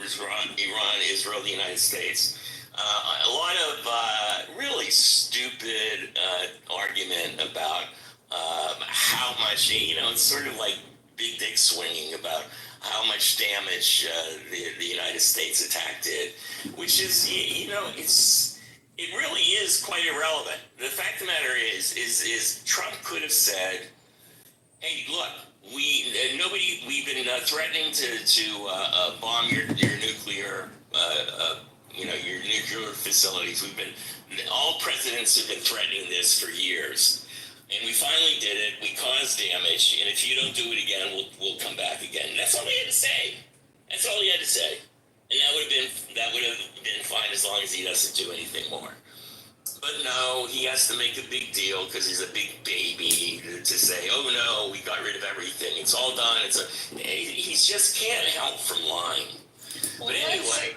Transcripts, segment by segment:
Iran, Israel, the United States. A lot of really stupid argument about how much, it's sort of like big dick swinging about how much damage the United States attack did, which is, it really is quite irrelevant. The fact of the matter is Trump could have said, "Hey, look, we've been threatening to bomb your nuclear, your nuclear facilities. All presidents have been threatening this for years, and we finally did it. We caused damage, and if you don't do it again, we'll come back again." And that's all he had to say. That's all he had to say, and that would have been fine as long as he doesn't do anything more. But no, he has to make a big deal because he's a big baby to say, "Oh no, we got rid of everything. It's all done." He just can't help from lying. Well, but anyway,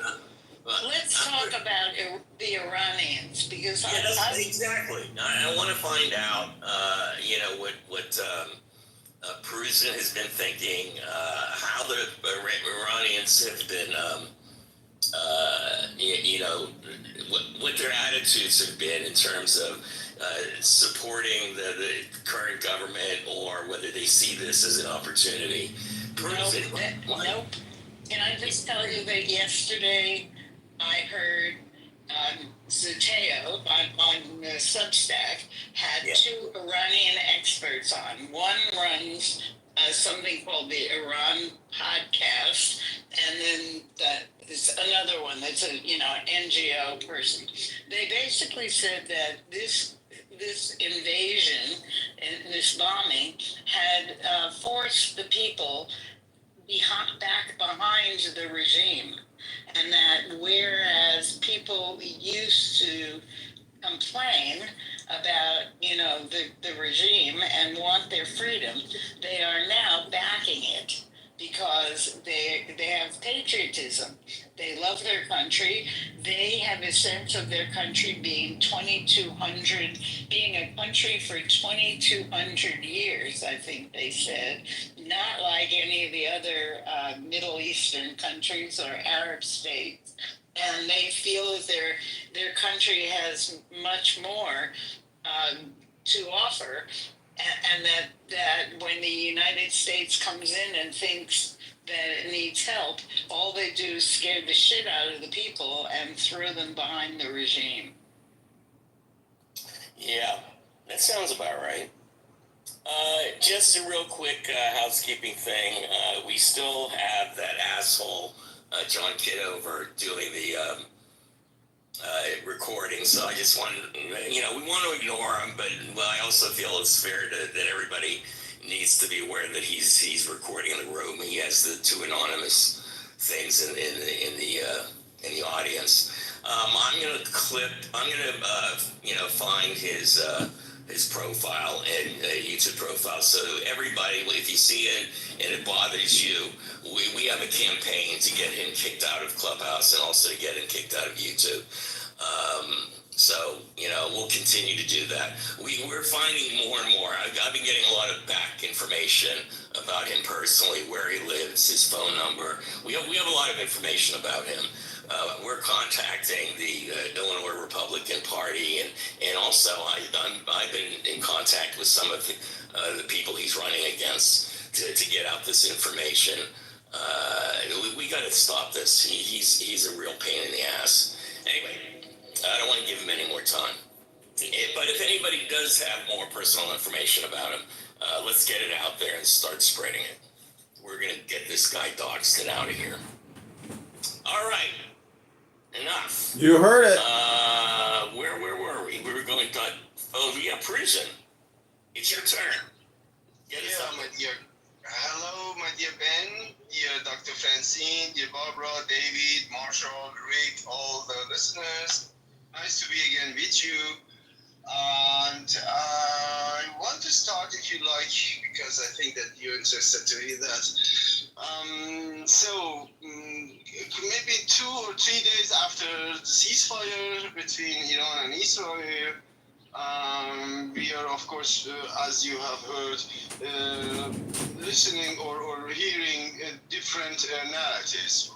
let's talk about the Iranians because exactly. I want to find out, what Perusian has been thinking, how the Iranians have been. What their attitudes have been in terms of supporting the current government, or whether they see this as an opportunity. Nope. Can I just tell you that yesterday I heard Zateo on Substack had two Iranian experts on. One runs something called the Iran Podcast, and then there's another one that's an NGO person. They basically said that this invasion and this bombing had forced the people back behind the regime, and that whereas people used to complain about the regime and want their freedom, they are now backing it because they have patriotism. They love their country. They have a sense of their country being 2,200, being a country for 2,200 years, I think they said, not like any of the other Middle Eastern countries or Arab states. And they feel that their country has much more to offer, and that when the United States comes in and thinks that it needs help, all they do is scare the shit out of the people and throw them behind the regime. Yeah, that sounds about right. Just a real quick housekeeping thing. We still have that asshole John Kidover doing the recording, so I just want we want to ignore him, but I also feel it's fair that everybody needs to be aware that he's recording in the room. He has the two anonymous things in the audience. I'm gonna find his profile and YouTube profile. So everybody, if you see it and it bothers you, we have a campaign to get him kicked out of Clubhouse and also to get him kicked out of YouTube. So we'll continue to do that. We're finding more and more. I've been getting a lot of back information about him personally, where he lives, his phone number. We have a lot of information about him. We're contacting the Illinois Republican Party, and also I've been in contact with some of the people he's running against to get out this information. We got to stop this. He's a real pain in the ass. Anyway, I don't want to give him any more time. But if anybody does have more personal information about him, let's get it out there and start spreading it. We're going to get this guy doxed and out of here. All right. Enough. You heard it. Where were we? We were going to... Oh, yeah, prison. It's your turn. My dear... Hello, my dear Ben, dear Dr. Francine, dear Barbara, David, Marshall, Rick, all the listeners. Nice to be again with you. And I want to start, if you like, because I think that you're interested to hear that. Maybe 2 or 3 days after the ceasefire between Iran and Israel, we are, of course, as you have heard, listening or hearing different narratives.